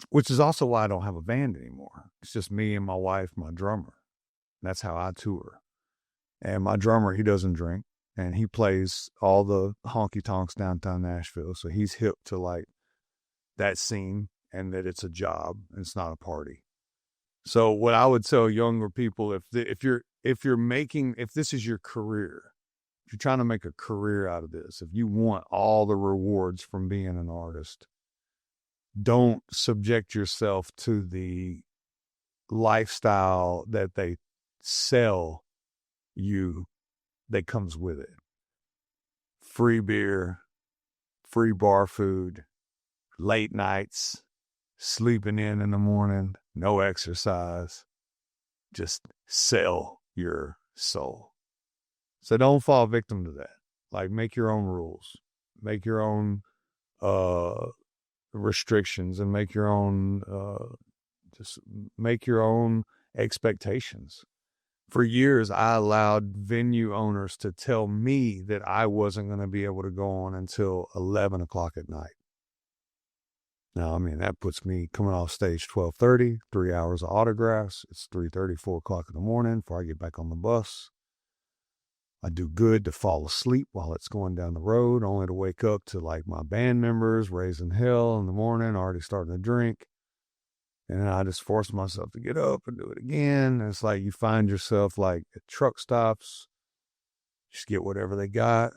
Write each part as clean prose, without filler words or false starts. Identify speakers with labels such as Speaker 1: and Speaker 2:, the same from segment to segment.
Speaker 1: which is also why I don't have a band anymore. It's just me and my wife, my drummer. That's how I tour. And my drummer, he doesn't drink, and he plays all the honky tonks downtown Nashville. So he's hip to like that scene and that it's a job and it's not a party. So what I would tell younger people, if this is your career, if you're trying to make a career out of this, if you want all the rewards from being an artist, don't subject yourself to the lifestyle that they sell you that comes with it. Free beer, free bar food, late nights, sleeping in the morning, no exercise. Just sell your soul. So don't fall victim to that. Like, make your own rules, make your own restrictions, and make your own expectations. For years, I allowed venue owners to tell me that I wasn't going to be able to go on until 11 o'clock at night. Now, I mean, that puts me coming off stage 12:30, 3 hours of autographs. It's 3:30, 4 o'clock in the morning before I get back on the bus. I do good to fall asleep while it's going down the road, only to wake up to like my band members raising hell in the morning, already starting to drink. And then I just force myself to get up and do it again. And it's like you find yourself like at truck stops, just get whatever they got,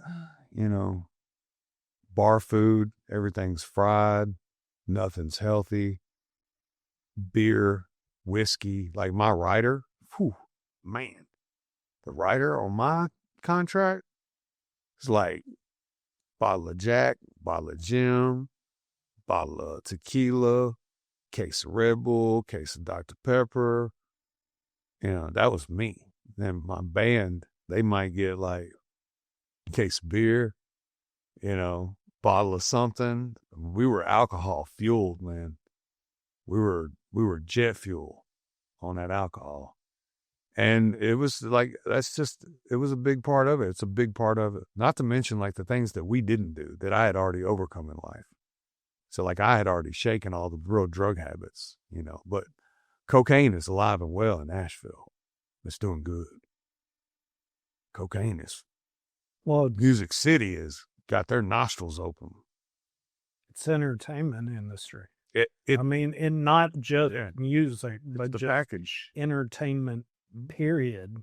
Speaker 1: bar food, everything's fried, nothing's healthy, beer, whiskey. Like my rider, man, the rider on my contract is like bottle of Jack, bottle of Jim, bottle of tequila, case of Red Bull, case of Dr. Pepper. That was me. Then my band, they might get like a case of beer, bottle of something. We were alcohol fueled, man. We were jet fuel on that alcohol. And it was like, it was a big part of it. It's a big part of it. Not to mention like the things that we didn't do that I had already overcome in life. So like I had already shaken all the real drug habits, but cocaine is alive and well in Nashville. It's doing good. Cocaine is, Music City has got their nostrils open.
Speaker 2: It's entertainment industry.
Speaker 1: I
Speaker 2: mean, and not just music, but
Speaker 1: the
Speaker 2: just
Speaker 1: package.
Speaker 2: Entertainment, period.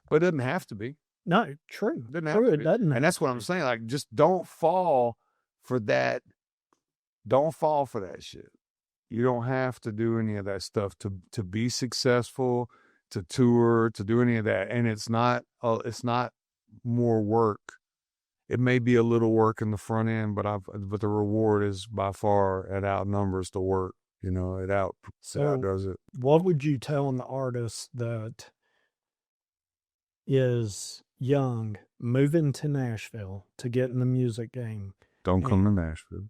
Speaker 1: But it doesn't have to be.
Speaker 2: No, true.
Speaker 1: It doesn't
Speaker 2: true,
Speaker 1: have to
Speaker 2: it
Speaker 1: be.
Speaker 2: doesn't.
Speaker 1: And that's what I'm saying. Like, just don't fall for that. Don't fall for that shit. You don't have to do any of that stuff to be successful, to tour, to do any of that. And it's not more work. It may be a little work in the front end, but the reward is by far, it outnumbers the work. It outdoes it.
Speaker 2: What would you tell an artist that is young, moving to Nashville to get in the music game?
Speaker 1: Don't come to Nashville.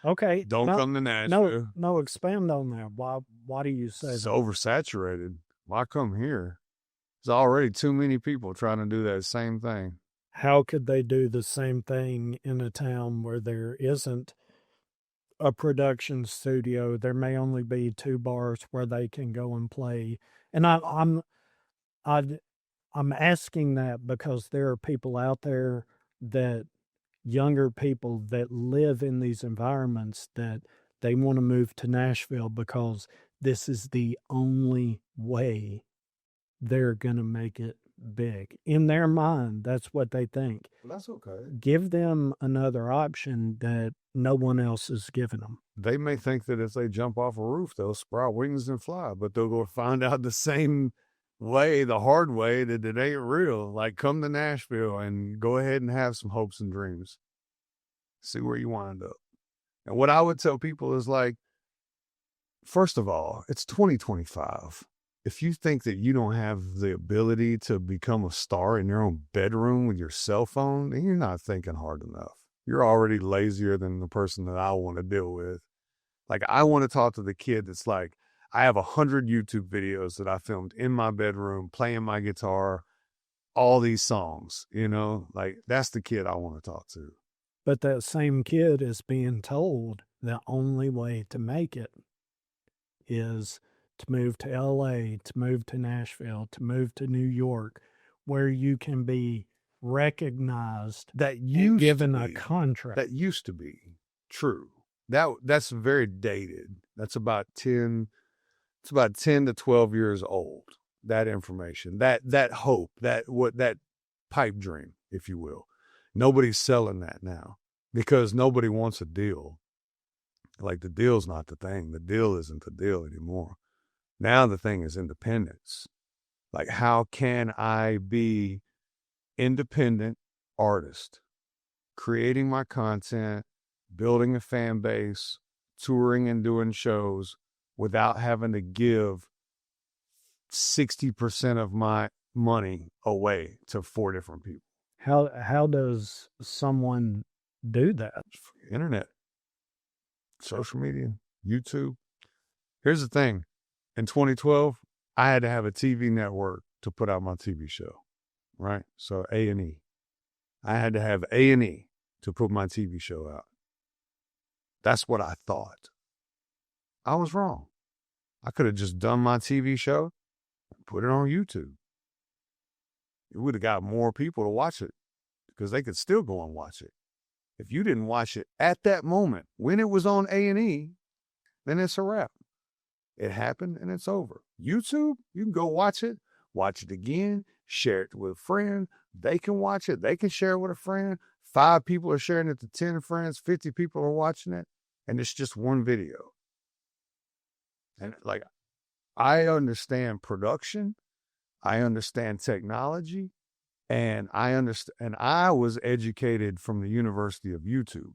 Speaker 2: Okay.
Speaker 1: Don't come to Nashville.
Speaker 2: No, expand on that. Why do you say that?
Speaker 1: It's oversaturated. Why come here? There's already too many people trying to do that same thing.
Speaker 2: How could they do the same thing in a town where there isn't a production studio? There may only be 2 bars where they can go and play. And I'm asking that because there are people out there, that younger people that live in these environments, that they want to move to Nashville because this is the only way they're going to make it big. In their mind, that's what they think.
Speaker 1: Well, that's okay.
Speaker 2: Give them another option that no one else is giving them.
Speaker 1: They may think that if they jump off a roof, they'll sprout wings and fly, but they'll go find out the same way, the hard way, that it ain't real. Like, come to Nashville and go ahead and have some hopes and dreams. See where you wind up. And what I would tell people is like, first of all, it's 2025. If you think that you don't have the ability to become a star in your own bedroom with your cell phone, then you're not thinking hard enough. You're already lazier than the person that I want to deal with. Like, I want to talk to the kid that's like, I have 100 YouTube videos that I filmed in my bedroom, playing my guitar, all these songs, like, that's the kid I want to talk to.
Speaker 2: But that same kid is being told the only way to make it is to move to LA, to move to Nashville, to move to New York, where you can be recognized
Speaker 1: That
Speaker 2: and
Speaker 1: used to
Speaker 2: given a
Speaker 1: be.
Speaker 2: contract.
Speaker 1: That used to be true. That's very dated. That's about 10. It's about 10 to 12 years old. That information, that hope, that pipe dream, if you will. Nobody's selling that now because nobody wants a deal. Like, the deal's not the thing. The deal isn't the deal anymore. Now the thing is independence. Like, how can I be independent artist, creating my content, building a fan base, touring and doing shows without having to give 60% of my money away to 4 different people?
Speaker 2: How does someone do that?
Speaker 1: Internet, social media, YouTube. Here's the thing. In 2012, I had to have a TV network to put out my TV show, right? So A&E. I had to have A&E to put my TV show out. That's what I thought. I was wrong. I could have just done my TV show and put it on YouTube. It would have got more people to watch it because they could still go and watch it. If you didn't watch it at that moment when it was on A&E, then it's a wrap. It happened and it's over. YouTube, you can go watch it again, share it with a friend. They can watch it. They can share it with a friend. 5 people are sharing it to 10 friends. 50 people are watching it. And it's just one video. And like, I understand production. I understand technology. And I was educated from the University of YouTube.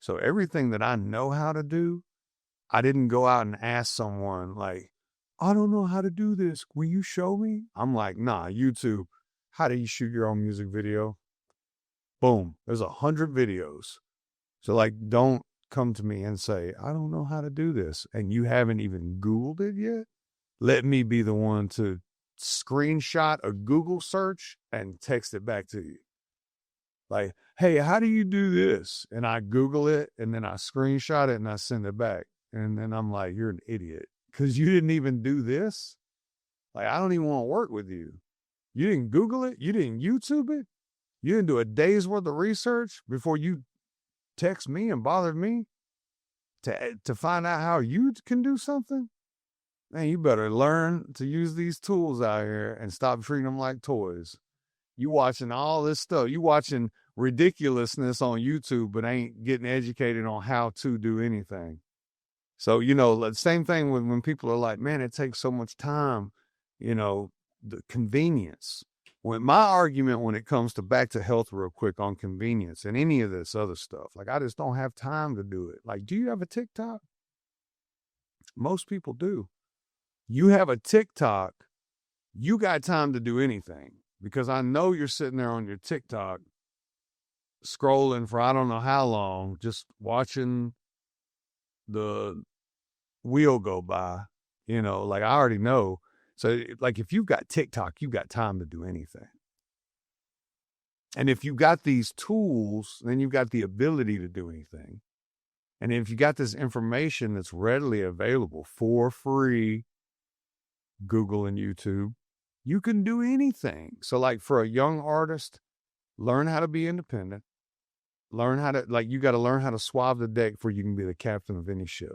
Speaker 1: So everything that I know how to do, I didn't go out and ask someone like, I don't know how to do this. Will you show me? I'm like, nah, YouTube, how do you shoot your own music video? Boom. There's 100 videos. So like, don't come to me and say, I don't know how to do this. And you haven't even Googled it yet. Let me be the one to screenshot a Google search and text it back to you. Like, hey, how do you do this? And I Google it and then I screenshot it and I send it back. And then I'm like, you're an idiot because you didn't even do this. Like, I don't even want to work with you. You didn't Google it. You didn't YouTube it. You didn't do a day's worth of research before you text me and bothered me to find out how you can do something. Man, you better learn to use these tools out here and stop treating them like toys. You watching all this stuff. You watching ridiculousness on YouTube, but ain't getting educated on how to do anything. So, the same thing when people are like, man, it takes so much time, the convenience. When my argument when it comes to back to health real quick on convenience and any of this other stuff, like, I just don't have time to do it. Like, do you have a TikTok? Most people do. You have a TikTok, you got time to do anything because I know you're sitting there on your TikTok scrolling for I don't know how long, just watching the wheel go by, like, I already know. So like, if you've got TikTok, you've got time to do anything. And if you've got these tools, then you've got the ability to do anything. And if you got this information that's readily available for free, Google and YouTube, you can do anything. So like, for a young artist, learn how to be independent. Learn how to, like, you got to learn how to swab the deck before you can be the captain of any ship.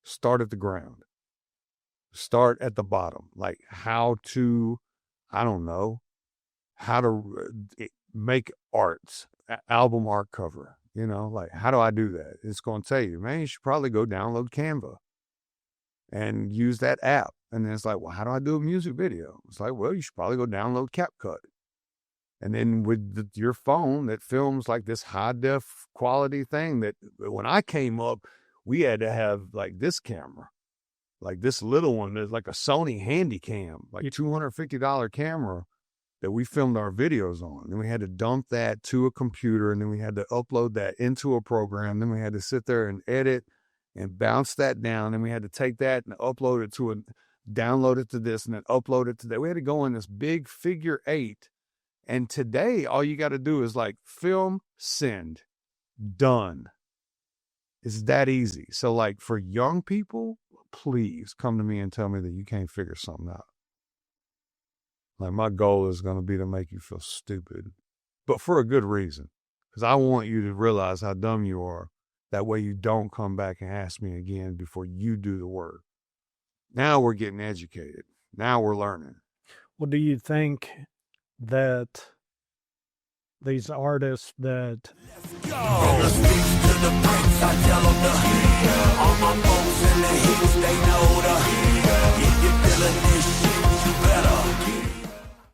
Speaker 1: Start at the ground. Start at the bottom. Like, how to, I don't know, how to make arts, album art cover. Like, how do I do that? It's going to tell you, man, you should probably go download Canva and use that app. And then it's like, well, how do I do a music video? It's like, well, you should probably go download CapCut. And then with your phone that films like this high def quality thing that when I came up, we had to have like this camera, like this little one. There's like a Sony Handycam, like $250 camera that we filmed our videos on. And we had to dump that to a computer, and then we had to upload that into a program. Then we had to sit there and edit and bounce that down. And we had to take that and upload it download it to this and then upload it to that. We had to go in this big figure 8. And today, all you got to do is like film, send. Done. It's that easy. So, like, for young people, please come to me and tell me that you can't figure something out. Like, my goal is going to be to make you feel stupid, but for a good reason. Because I want you to realize how dumb you are. That way you don't come back and ask me again before you do the work. Now we're getting educated. Now we're learning.
Speaker 2: Well, do you think that these artists that